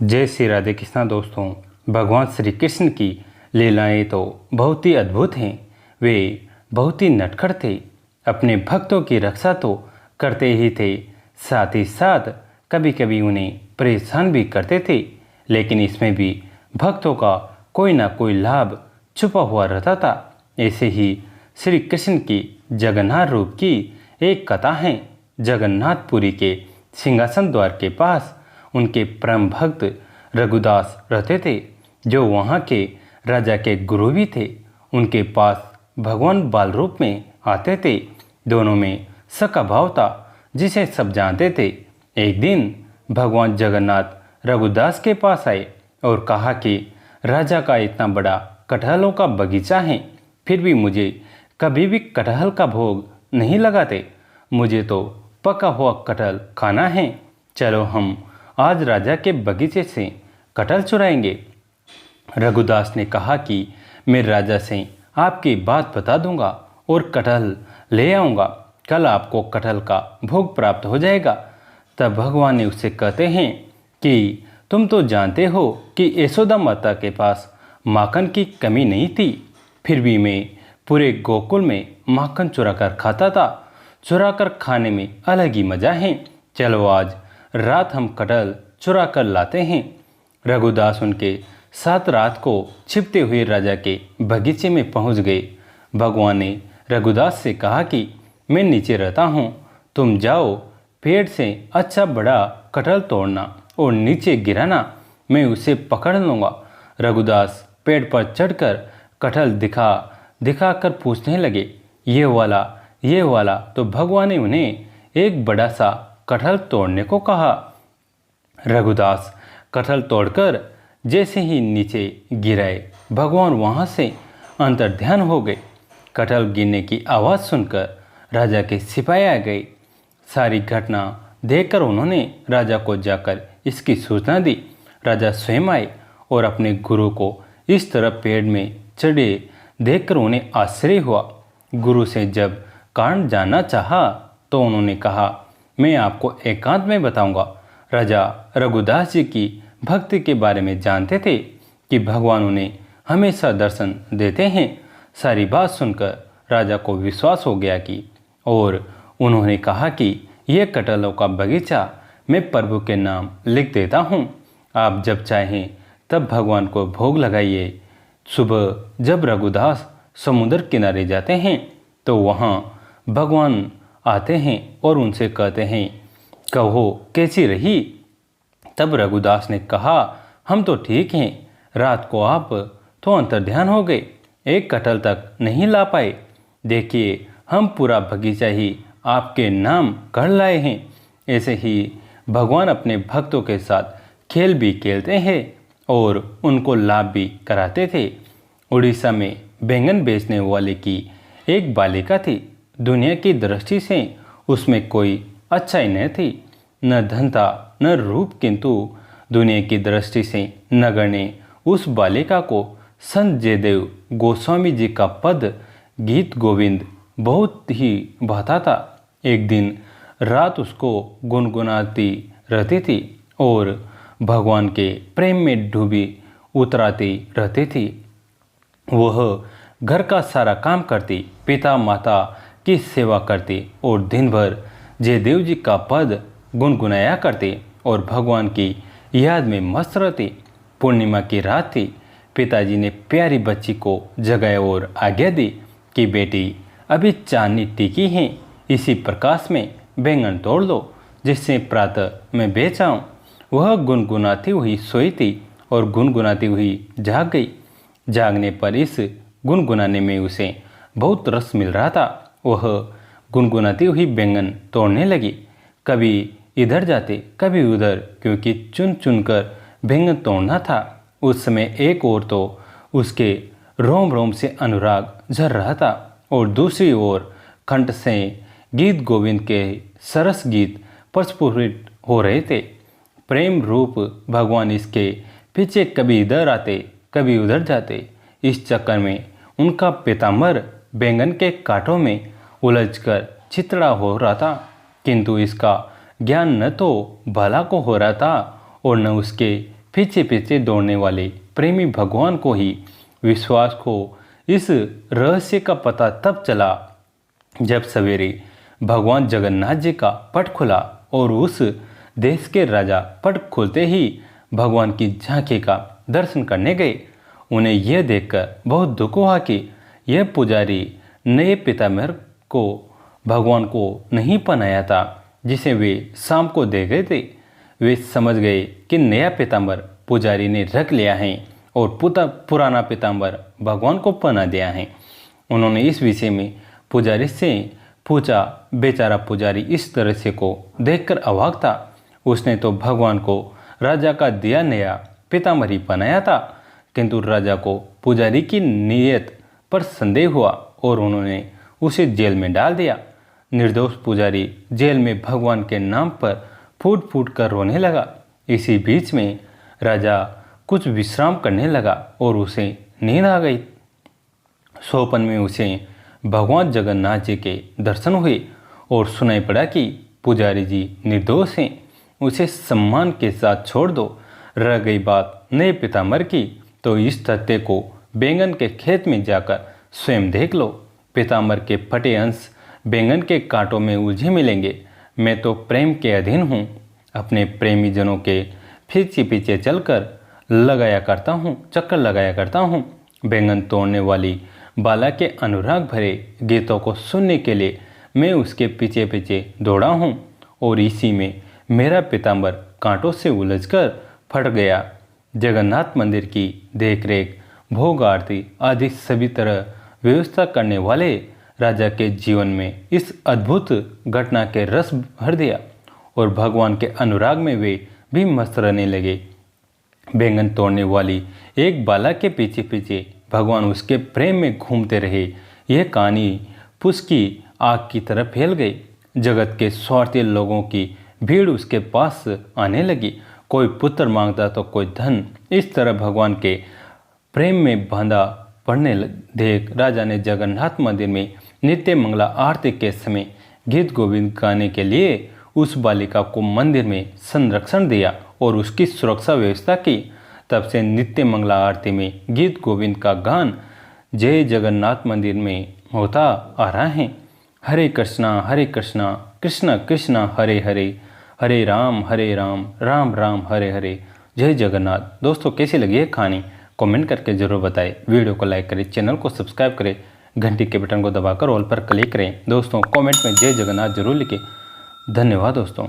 जय श्री राधे कृष्णा। दोस्तों, भगवान श्री कृष्ण की लीलाएं तो बहुत ही अद्भुत हैं। वे बहुत ही नटखट थे। अपने भक्तों की रक्षा तो करते ही थे, साथ ही साथ कभी कभी उन्हें परेशान भी करते थे। लेकिन इसमें भी भक्तों का कोई ना कोई लाभ छुपा हुआ रहता था। ऐसे ही श्री कृष्ण की जगन्नाथ रूप की एक कथा है। जगन्नाथपुरी के सिंहासन द्वार के पास उनके परम भक्त रघुदास रहते थे, जो वहाँ के राजा के गुरु भी थे। उनके पास भगवान बाल रूप में आते थे। दोनों में सका भाव था, जिसे सब जानते थे। एक दिन भगवान जगन्नाथ रघुदास के पास आए और कहा कि राजा का इतना बड़ा कटहलों का बगीचा है, फिर भी मुझे कभी भी कटहल का भोग नहीं लगाते। मुझे तो पका हुआ कटहल खाना है। चलो हम आज राजा के बगीचे से कटहल चुराएंगे। रघुदास ने कहा कि मैं राजा से आपकी बात बता दूंगा और कटहल ले आऊंगा। कल आपको कटहल का भोग प्राप्त हो जाएगा। तब भगवान ने उससे कहते हैं कि तुम तो जानते हो कि यशोदा माता के पास माखन की कमी नहीं थी, फिर भी मैं पूरे गोकुल में माखन चुराकर खाता था। चुराकर खाने में अलग ही मज़ा है। चलो आज रात हम कटहल चुरा कर लाते हैं। रघुदास उनके साथ रात को छिपते हुए राजा के बगीचे में पहुंच गए। भगवान ने रघुदास से कहा कि मैं नीचे रहता हूं, तुम जाओ पेड़ से अच्छा बड़ा कटहल तोड़ना और नीचे गिराना, मैं उसे पकड़ लूँगा। रघुदास पेड़ पर चढ़कर कटहल दिखा कर पूछने लगे, ये वाला। तो भगवान ने उन्हें एक बड़ा सा कटहल तोड़ने को कहा। रघुदास कटहल तोड़कर जैसे ही नीचे गिराए, भगवान वहां से अंतर्ध्यान हो गए। कटहल गिरने की आवाज़ सुनकर राजा के सिपाही आ गए। सारी घटना देखकर उन्होंने राजा को जाकर इसकी सूचना दी। राजा स्वयं आए और अपने गुरु को इस तरह पेड़ में चढ़े देखकर उन्हें आश्चर्य हुआ। गुरु से जब कारण जानना चाहा तो उन्होंने कहा, मैं आपको एकांत में बताऊंगा। राजा रघुदास जी की भक्ति के बारे में जानते थे कि भगवान उन्हें हमेशा दर्शन देते हैं। सारी बात सुनकर राजा को विश्वास हो गया कि और उन्होंने कहा कि यह कटहलों का बगीचा मैं प्रभु के नाम लिख देता हूँ। आप जब चाहें तब भगवान को भोग लगाइए। सुबह जब रघुदास समुद्र किनारे जाते हैं तो वहाँ भगवान आते हैं और उनसे कहते हैं, कहो कैसी रही। तब रघुदास ने कहा, हम तो ठीक हैं। रात को आप तो अंतर्ध्यान हो गए, एक कटहल तक नहीं ला पाए। देखिए हम पूरा बगीचा ही आपके नाम कर लाए हैं। ऐसे ही भगवान अपने भक्तों के साथ खेल भी खेलते हैं और उनको लाभ भी कराते थे। उड़ीसा में बैंगन बेचने वाले की एक बालिका थी। दुनिया की दृष्टि से उसमें कोई अच्छाई न थी, न धन था न रूप, किंतु दुनिया की दृष्टि से नगर ने उस बालिका को संत जयदेव गोस्वामी जी का पद गीत गोविंद बहुत ही भाता था। एक दिन रात उसको गुनगुनाती रहती थी और भगवान के प्रेम में डूबी उतराती रहती थी। वह घर का सारा काम करती, पिता माता की सेवा करती और दिन भर जयदेव जी का पद गुनगुनाया करती और भगवान की याद में मस्त रहती। पूर्णिमा की रात थी। पिताजी ने प्यारी बच्ची को जगाया और आज्ञा दी कि बेटी अभी चांदनी टिकी है, इसी प्रकाश में बैंगन तोड़ लो, जिससे प्रातः मैं बेच आऊँ। वह गुनगुनाती हुई सोई थी और गुनगुनाती हुई जाग गई। जागने पर इस गुनगुनाने में उसे बहुत रस मिल रहा था। वह गुनगुनाती हुई बैंगन तोड़ने लगी। कभी इधर जाते कभी उधर, क्योंकि चुन चुन कर बैंगन तोड़ना था। उस समय एक ओर तो उसके रोम रोम से अनुराग झर रहा था और दूसरी ओर कंठ से गीत गोविंद के सरस गीत प्रस्फुरित हो रहे थे। प्रेम रूप भगवान इसके पीछे कभी इधर आते कभी उधर जाते। इस चक्कर में उनका पीताम्बर बैंगन के कांटों में उलझकर चितड़ा हो रहा था, किंतु इसका ज्ञान न तो बाला को हो रहा था और न उसके पीछे पीछे दौड़ने वाले प्रेमी भगवान को ही विश्वास को इस रहस्य का पता तब चला जब सवेरे भगवान जगन्नाथ जी का पट खुला और उस देश के राजा पट खुलते ही भगवान की झांकी का दर्शन करने गए। उन्हें यह देखकर बहुत दुख हुआ कि यह पुजारी नए पितामह को भगवान को नहीं पहनाया था जिसे वे शाम को दे गए थे। वे समझ गए कि नया पिताम्बर पुजारी ने रख लिया है और पुराना पिताम्बर भगवान को पहना दिया है। उन्होंने इस विषय में पुजारी से पूछा। बेचारा पुजारी इस तरह से को देखकर अवाक था। उसने तो भगवान को राजा का दिया नया पिताम्बर ही पहनाया था, किंतु राजा को पुजारी की नीयत पर संदेह हुआ और उन्होंने उसे जेल में डाल दिया। निर्दोष पुजारी जेल में भगवान के नाम पर फूट फूट कर रोने लगा। इसी बीच में राजा कुछ विश्राम करने लगा और उसे नींद आ गई। सोपन में उसे भगवान जगन्नाथ जी के दर्शन हुए और सुनाई पड़ा कि पुजारी जी निर्दोष हैं, उसे सम्मान के साथ छोड़ दो। रह गई बात नए पिताम्बर की, तो इस तथ्य को बैंगन के खेत में जाकर स्वयं देख लो। पिताम्बर के फटे अंश बैंगन के कांटों में उलझे मिलेंगे। मैं तो प्रेम के अधीन हूँ, अपने प्रेमी जनों के पीछे पीछे चक्कर लगाया करता हूँ। बैंगन तोड़ने वाली बाला के अनुराग भरे गीतों को सुनने के लिए मैं उसके पीछे पीछे दौड़ा हूँ और इसी में मेरा पिताम्बर कांटों से उलझकर फट गया। जगन्नाथ मंदिर की देखरेख, भोग आरती आदि सभी तरह व्यवस्था करने वाले राजा के जीवन में इस अद्भुत घटना के रस भर दिया और भगवान के अनुराग में वे भी मस्त रहने लगे। बैंगन तोड़ने वाली एक बाला के पीछे पीछे भगवान उसके प्रेम में घूमते रहे। यह कहानी पुष्प की आग की तरह फैल गई। जगत के स्वार्थी लोगों की भीड़ उसके पास आने लगी। कोई पुत्र मांगता तो कोई धन। इस तरह भगवान के प्रेम में बांधा पड़ने देख राजा ने जगन्नाथ मंदिर में नित्य मंगला आरती के समय गीत गोविंद गाने के लिए उस बालिका को मंदिर में संरक्षण दिया और उसकी सुरक्षा व्यवस्था की। तब से नित्य मंगला आरती में गीत गोविंद का गान जय जगन्नाथ मंदिर में होता आ रहा है। हरे कृष्णा कृष्ण कृष्ण हरे हरे, हरे राम राम राम हरे हरे। जय जगन्नाथ। दोस्तों कैसी लगी है कहानी कमेंट करके ज़रूर बताएं। वीडियो को लाइक करें, चैनल को सब्सक्राइब करें, घंटी के बटन को दबाकर ऑल पर क्लिक करें। दोस्तों कमेंट में जय जगन्नाथ जरूर लिखें। धन्यवाद दोस्तों।